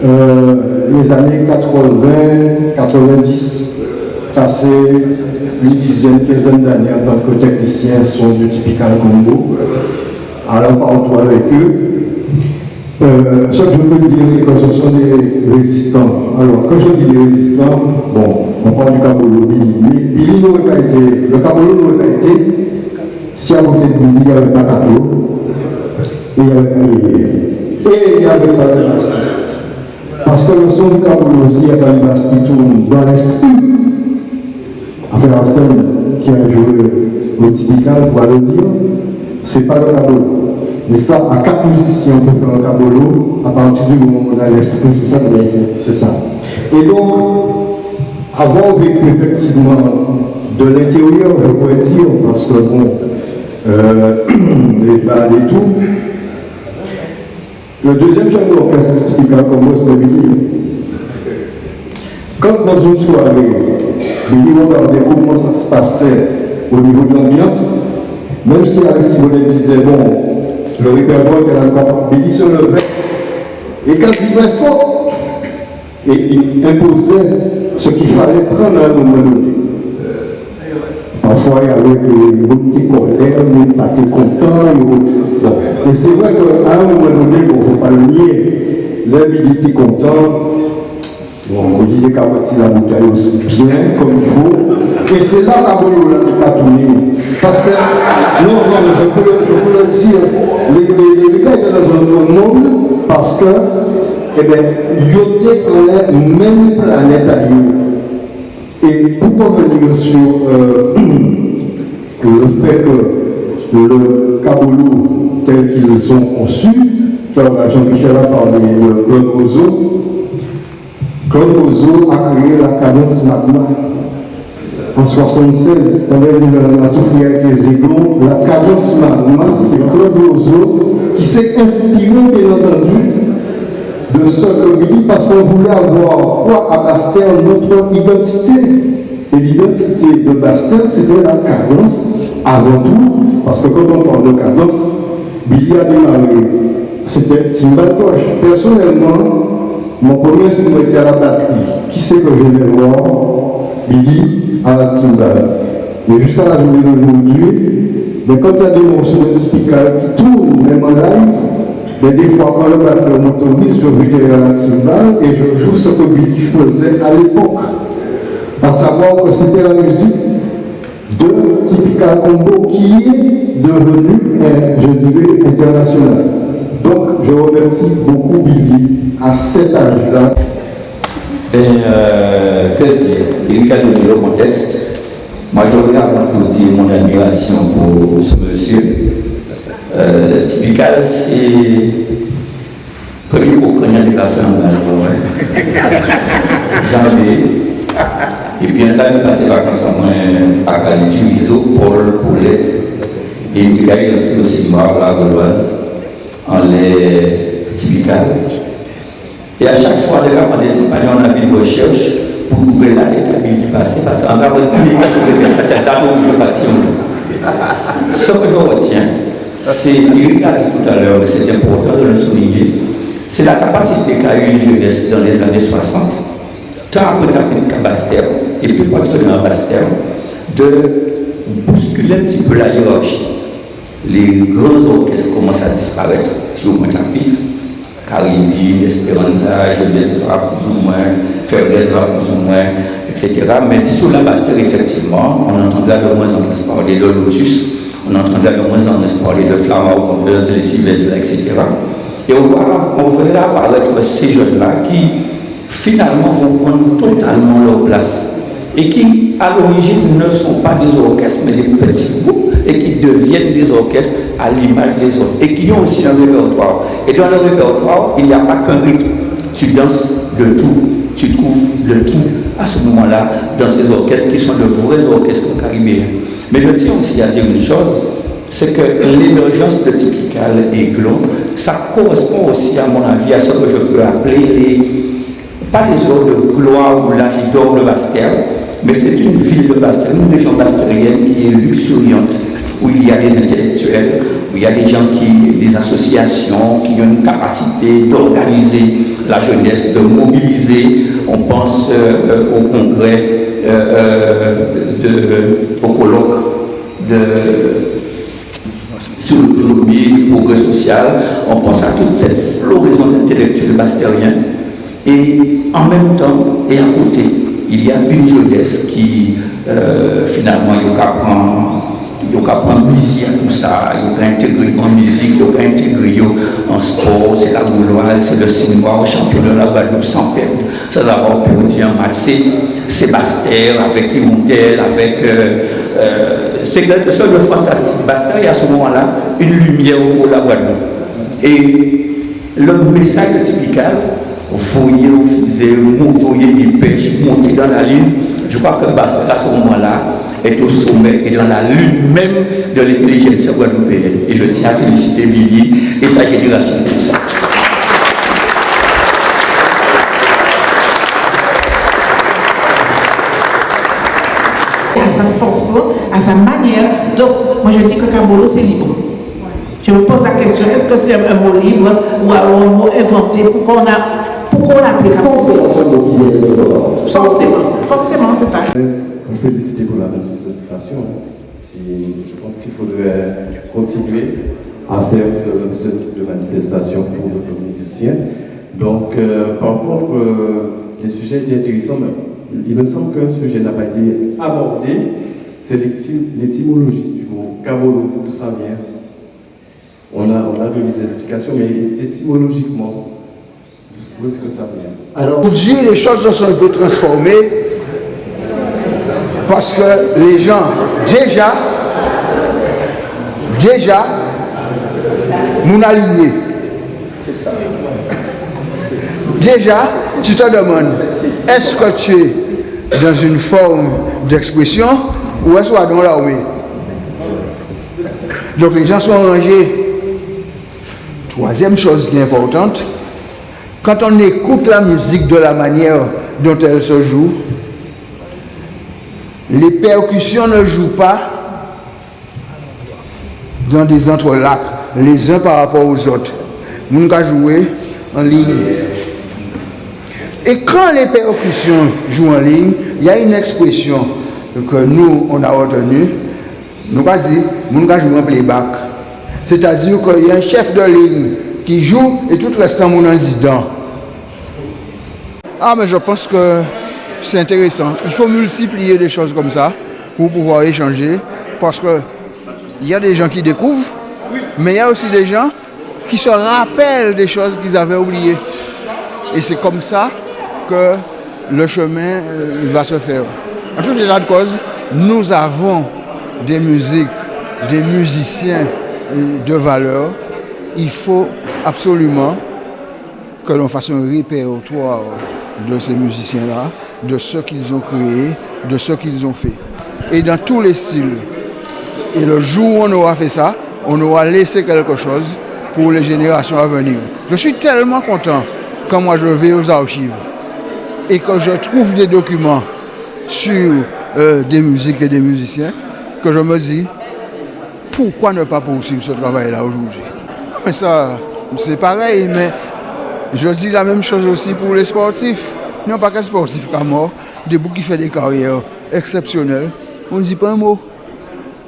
les années 80, 90, passé une dizaine, quinzaine d'années en tant que technicien son du Typical Congo. Alors, parle-toi avec eux. Ce que je peux dire, c'est que ce sont des résistants. Alors, quand je dis des résistants, bon, on parle du Kabolo Billy. Mais Billy n'aurait pas été, le Kabolo n'aurait pas été si à côté de Billy, il n'y avait pas Kabolo, et il n'y avait pas Yéyé. Et il n'y avait pas de bassiste. Parce que le son du Kabolo aussi, il y a pas une basse qui tourne dans l'esprit. Enfin, la scène qui a joué au Typical, pour le dire, c'est pas le Kabolo. Mais ça, à 4 musiciens, on peut faire un Kabolo, à partir du moment où on a l'esprit, c'est ça qu'on a fait, c'est ça. Et donc, avoir vécu effectivement de l'intérieur, je pourrais dire, parce que bon, les balles et tout, le deuxième chef d'orchestre Typical comme moi, c'était Billy. Quand dans une soirée, Billy regardait comment ça se passait au niveau de l'ambiance, même si Aristide disait, bon, le répertoire était encore, Billy se levait et quand il restait fort, et il imposait ce qu'il fallait prendre à un moment donné. Parfois, il y avait des petits colères, mais pas que contents. Et c'est vrai qu'à un moment donné, il ne faut pas le nier, l'homme il était content. Bon, on disait qu'à voici la bouteille aussi bien comme il faut. Et c'est là Kabolo qui a tourné. Parce que, non, je peux le dire, les gars étaient dans un autre monde parce que, eh bien, ils étaient dans la même planète à eux. Et pour revenir sur le fait que le Kabolo, tel qu'ils le sont conçus, Jean-Michel a parlé de Claude Ozo. Claude Ozo a créé la cadence magma. En 1976, quand il a souffert avec les égaux, la cadence magma, c'est Claude Ozo qui s'est inspiré, bien entendu, de ce que Billy, parce qu'on voulait avoir quoi à Bastel, notre identité. Et l'identité de Bastel, c'était la cadence avant tout, parce que quand on parle de cadence, Billy a démarré, c'était timbal gauche. Personnellement, mon premier instrument était à la batterie. Qui c'est que je vais voir? Billy à la timbale. Et jusqu'à la journée d'aujourd'hui, mais quand il y a des morceaux de Typical qui tournent, même en live, mais des fois quand le batteur m'autorise, je vais derrière la timbale et je joue ce que Billy faisait à l'époque. À savoir que c'était la musique de Typical Congo qui est devenue, je dirais, internationale. Donc, je remercie beaucoup Billy à cet âge-là. Que dire, il y a donné le contexte. Moi, je voudrais avant tout dire mon admiration pour ce monsieur. Typical, c'est. Comme il faut qu'on ait des affaires en Galles, janvier. Et puis, là, il passe les vacances à Calais-Tuiseau, Paul, Paulette. Et il y a aussi la Gauloise. En les Typical. Et à chaque fois, les gars, on a fait une recherche pour ouvrir la tête à Billy passé, parce qu'on va retenir ce que je retiens, c'est, Eric a dit tout à l'heure, c'est important de le souligner, c'est la capacité qu'a eu une jeunesse dans les années 60, tant après Bastel, et puis particulièrement Bastel, de bousculer un petit peu la hiérarchie. Les grands orchestres commencent à disparaître sur le Pointe-à-Pitre, Caribe, Esperanza, Jeunesse plus ou moins, Faiblesse plus ou moins, etc. Mais sur la Bastel, effectivement, on entendra de moins en moins parler de Lotus, on entendra de moins en moins parler de Flamand, les Sylvestre, etc. Et on verra apparaître ces jeunes-là qui, finalement, vont prendre totalement leur place et qui, à l'origine, ne sont pas des orchestres, mais des petits groupes, et qui deviennent des orchestres à l'image des autres, et qui ont aussi un répertoire. Et dans le répertoire, il n'y a pas qu'un rythme. Tu danses de tout, tu trouves de tout à ce moment-là dans ces orchestres qui sont de vrais orchestres caribéens. Mais je tiens aussi à dire une chose, c'est que l'émergence de Typical et Glon, ça correspond aussi, à mon avis, à ce que je peux appeler pas les heures de gloire ou l'âge d'or de Bastel, mais c'est une ville de Bastel, une région bastelienne qui est luxuriante, où il y a des intellectuels, il y a des gens des associations qui ont une capacité d'organiser la jeunesse, de mobiliser. On pense au congrès, au colloque sur l'autonomie, le progrès social. On pense à toute cette floraison d'intellectuels bastériens. Et en même temps, et à côté, il y a une jeunesse qui, finalement, il y a prendre musique à tout ça, il y a intégrer en musique, il y a intégrer en sport, c'est la gauloise, c'est le cinéma, au championnat de la Guadeloupe sans perdre. Ça va avoir perdu en match, c'est Bastère avec Hirondelle, avec. C'est quelque chose de fantastique. Bastère, il y a à ce moment-là une lumière au la Guadeloupe. Et le message typical, voyez, des pêches, monter dans la ligne. Je crois que Bastère, à ce moment-là, est au sommet et dans la lune même de l'intelligence guadeloupéenne. Et je tiens à féliciter Lily et sa génération pour ça. À sa force, à sa manière. Donc, moi je dis que Kabolo c'est libre. Je me pose la question, est-ce que c'est un mot libre ou alors un mot inventé pour qu'on l'appelle Kabolo? Forcément, c'est ça. Vous féliciter pour la manifestation. Je pense qu'il faudrait continuer à faire ce type de manifestation pour nos musiciens. Donc, par contre, les sujets étaient intéressants, mais il me semble qu'un sujet n'a pas été abordé, c'est l'étymologie du mot Kabolo, d'où ça vient. On a donné des explications, mais étymologiquement, d'où est-ce que ça vient? Alors, aujourd'hui, les choses se sont un peu transformées parce que les gens, déjà, nous alignés. Déjà, tu te demandes, est-ce que tu es dans une forme d'expression ou est-ce que tu es dans l'armée? Donc les gens sont rangés. Troisième chose qui est importante, quand on écoute la musique de la manière dont elle se joue, les percussions ne jouent pas dans des entrelacs, les uns par rapport aux autres. Nous avons joué en ligne. Et quand les percussions jouent en ligne, il y a une expression que nous, on a retenue. Nous avons dit, nous avons joué en playback. C'est-à-dire qu'il y a un chef de ligne qui joue et tout reste en mon incident. Ah, mais je pense que c'est intéressant. Il faut multiplier des choses comme ça pour pouvoir échanger. Parce qu'il y a des gens qui découvrent, mais il y a aussi des gens qui se rappellent des choses qu'ils avaient oubliées. Et c'est comme ça que le chemin va se faire. En tout état de cause, nous avons des musiques, des musiciens de valeur. Il faut absolument que l'on fasse un répertoire de ces musiciens-là, de ce qu'ils ont créé, de ce qu'ils ont fait. Et dans tous les styles. Et le jour où on aura fait ça, on aura laissé quelque chose pour les générations à venir. Je suis tellement content quand moi je vais aux archives et que je trouve des documents sur des musiques et des musiciens, que je me dis, pourquoi ne pas poursuivre ce travail-là aujourd'hui? Mais ça, c'est pareil, mais je dis la même chose aussi pour les sportifs. Non pas qu'un sportif qui est mort, des bouts qui font des carrières exceptionnelles, on ne dit pas un mot.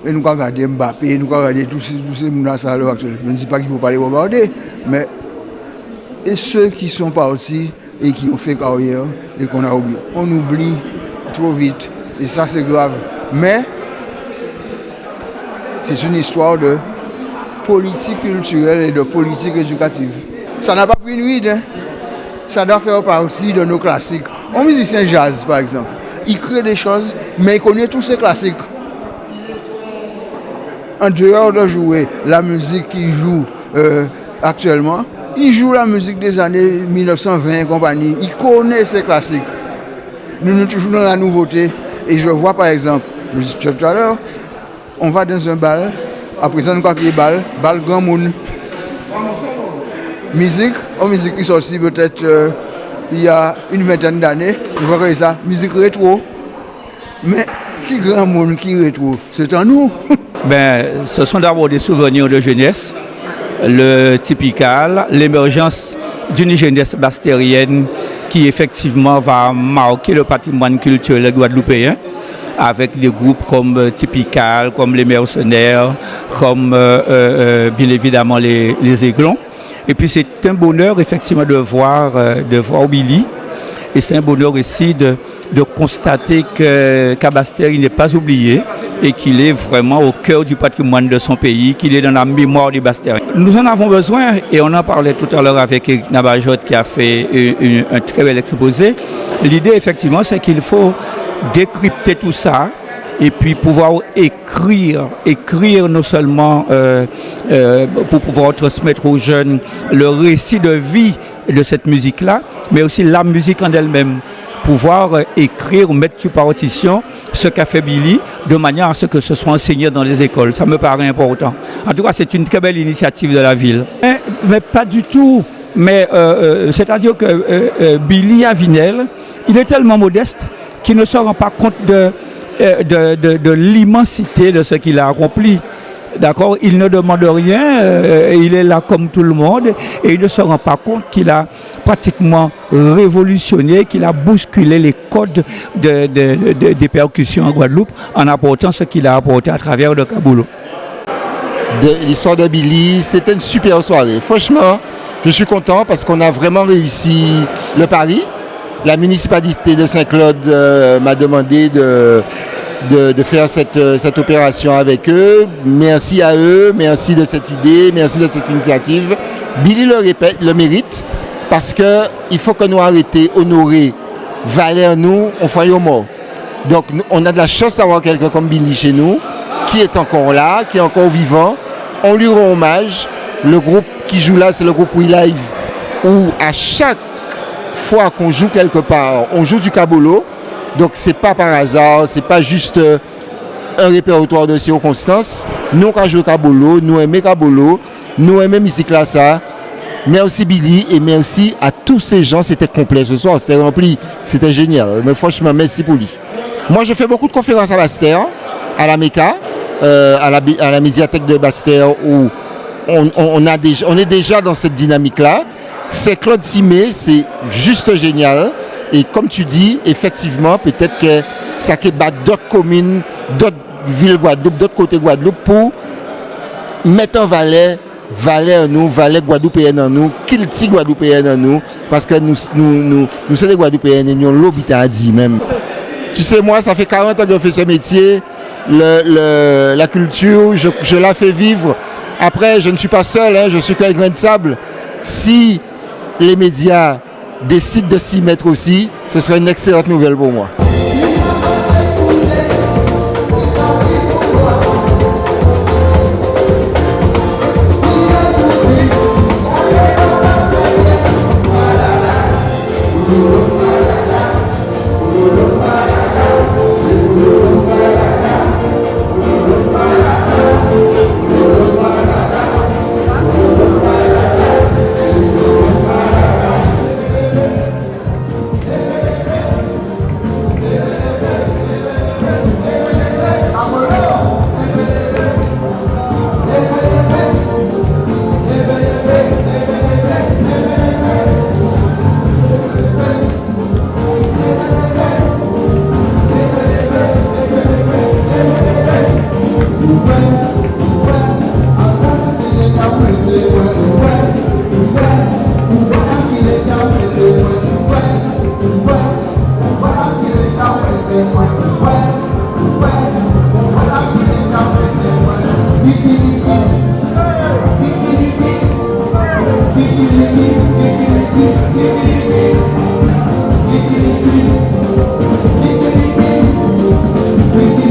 Et nous avons regardé Mbappé, nous avons regardé tous ces gens à l'heure actuelle. Je ne dis pas qu'il ne faut pas les regarder, mais et ceux qui sont partis et qui ont fait carrière et qu'on a oublié. On oublie trop vite et ça c'est grave. Mais c'est une histoire de politique culturelle et de politique éducative. Ça n'a pas pris une nuit, hein? Ça doit faire partie de nos classiques. Un musicien jazz par exemple, il crée des choses mais il connaît tous ses classiques. En dehors de jouer la musique qu'il joue actuellement, il joue la musique des années 1920 et compagnie. Il connaît ses classiques. Nous sommes toujours dans la nouveauté. Et je vois par exemple, je disais tout à l'heure, on va dans un bal, après ça nous avons crié bal grand monde. Musique qui sortit peut-être il y a une vingtaine d'années, je vois que ça, musique rétro. Mais qui grand monde qui rétro? C'est en nous. Ce sont d'abord des souvenirs de jeunesse, le typical, l'émergence d'une jeunesse bastérienne qui effectivement va marquer le patrimoine culturel guadeloupéen avec des groupes comme Typical, comme les Mercenaires, comme bien évidemment les Aiglons. Et puis c'est un bonheur effectivement de voir Billy, et c'est un bonheur aussi de constater qu'à Bastère, il n'est pas oublié et qu'il est vraiment au cœur du patrimoine de son pays, qu'il est dans la mémoire du Bastère. Nous en avons besoin, et on en parlait tout à l'heure avec Eric Nabajot qui a fait un très bel exposé. L'idée effectivement, c'est qu'il faut décrypter tout ça et puis pouvoir écrire non seulement pour pouvoir transmettre aux jeunes le récit de vie de cette musique-là, mais aussi la musique en elle-même. Pouvoir écrire ou mettre sur partition ce qu'a fait Billy de manière à ce que ce soit enseigné dans les écoles. Ça me paraît important. En tout cas, c'est une très belle initiative de la ville. Mais pas du tout. Mais c'est-à-dire que Billy Avinel, il est tellement modeste qu'il ne se rend pas compte de l'immensité de ce qu'il a accompli. D'accord, il ne demande rien, il est là comme tout le monde et il ne se rend pas compte qu'il a pratiquement révolutionné, qu'il a bousculé les codes des percussions en Guadeloupe en apportant ce qu'il a apporté à travers le Kaboulo. L'histoire de Billy, c'était une super soirée. Franchement, je suis content parce qu'on a vraiment réussi le pari. La municipalité de Saint-Claude m'a demandé de faire cette opération avec eux. Merci à eux, merci de cette idée, merci de cette initiative. Billy le mérite parce qu'il faut que nous arrêtions honorer Valère nous, on fait au mort. Donc on a de la chance d'avoir quelqu'un comme Billy chez nous, qui est encore là, qui est encore vivant. On lui rend hommage. Le groupe qui joue là, c'est le groupe We Live, où à chaque fois qu'on joue quelque part, on joue du Kaboulo. Donc c'est pas par hasard, c'est pas juste un répertoire de circonstances. Nous quand jouons Kaboulo, nous aimons Kaboulo, nous aimons musique là ça. Merci Billy et merci à tous ces gens, c'était complet ce soir, c'était rempli, c'était génial. Mais franchement, merci pour lui. Moi je fais beaucoup de conférences à Bastère, à la Mecca, à la médiathèque de Bastère où on est déjà dans cette dynamique-là. C'est Claude Simé, c'est juste génial. Et comme tu dis, effectivement, peut-être que ça peut battre d'autres communes, d'autres villes Guadeloupe, d'autres côtés Guadeloupe pour mettre en valeur nous, valeur guadeloupéenne en nous, kilti guadeloupéenne en nous, parce que nous sommes des Guadeloupéennes et nous l'habitat à dit même. Tu sais, moi, ça fait 40 ans que je fais ce métier, la culture, je la fais vivre. Après, je ne suis pas seul, je suis qu'un grain de sable. Si les médias décident de s'y mettre aussi, ce serait une excellente nouvelle pour moi. We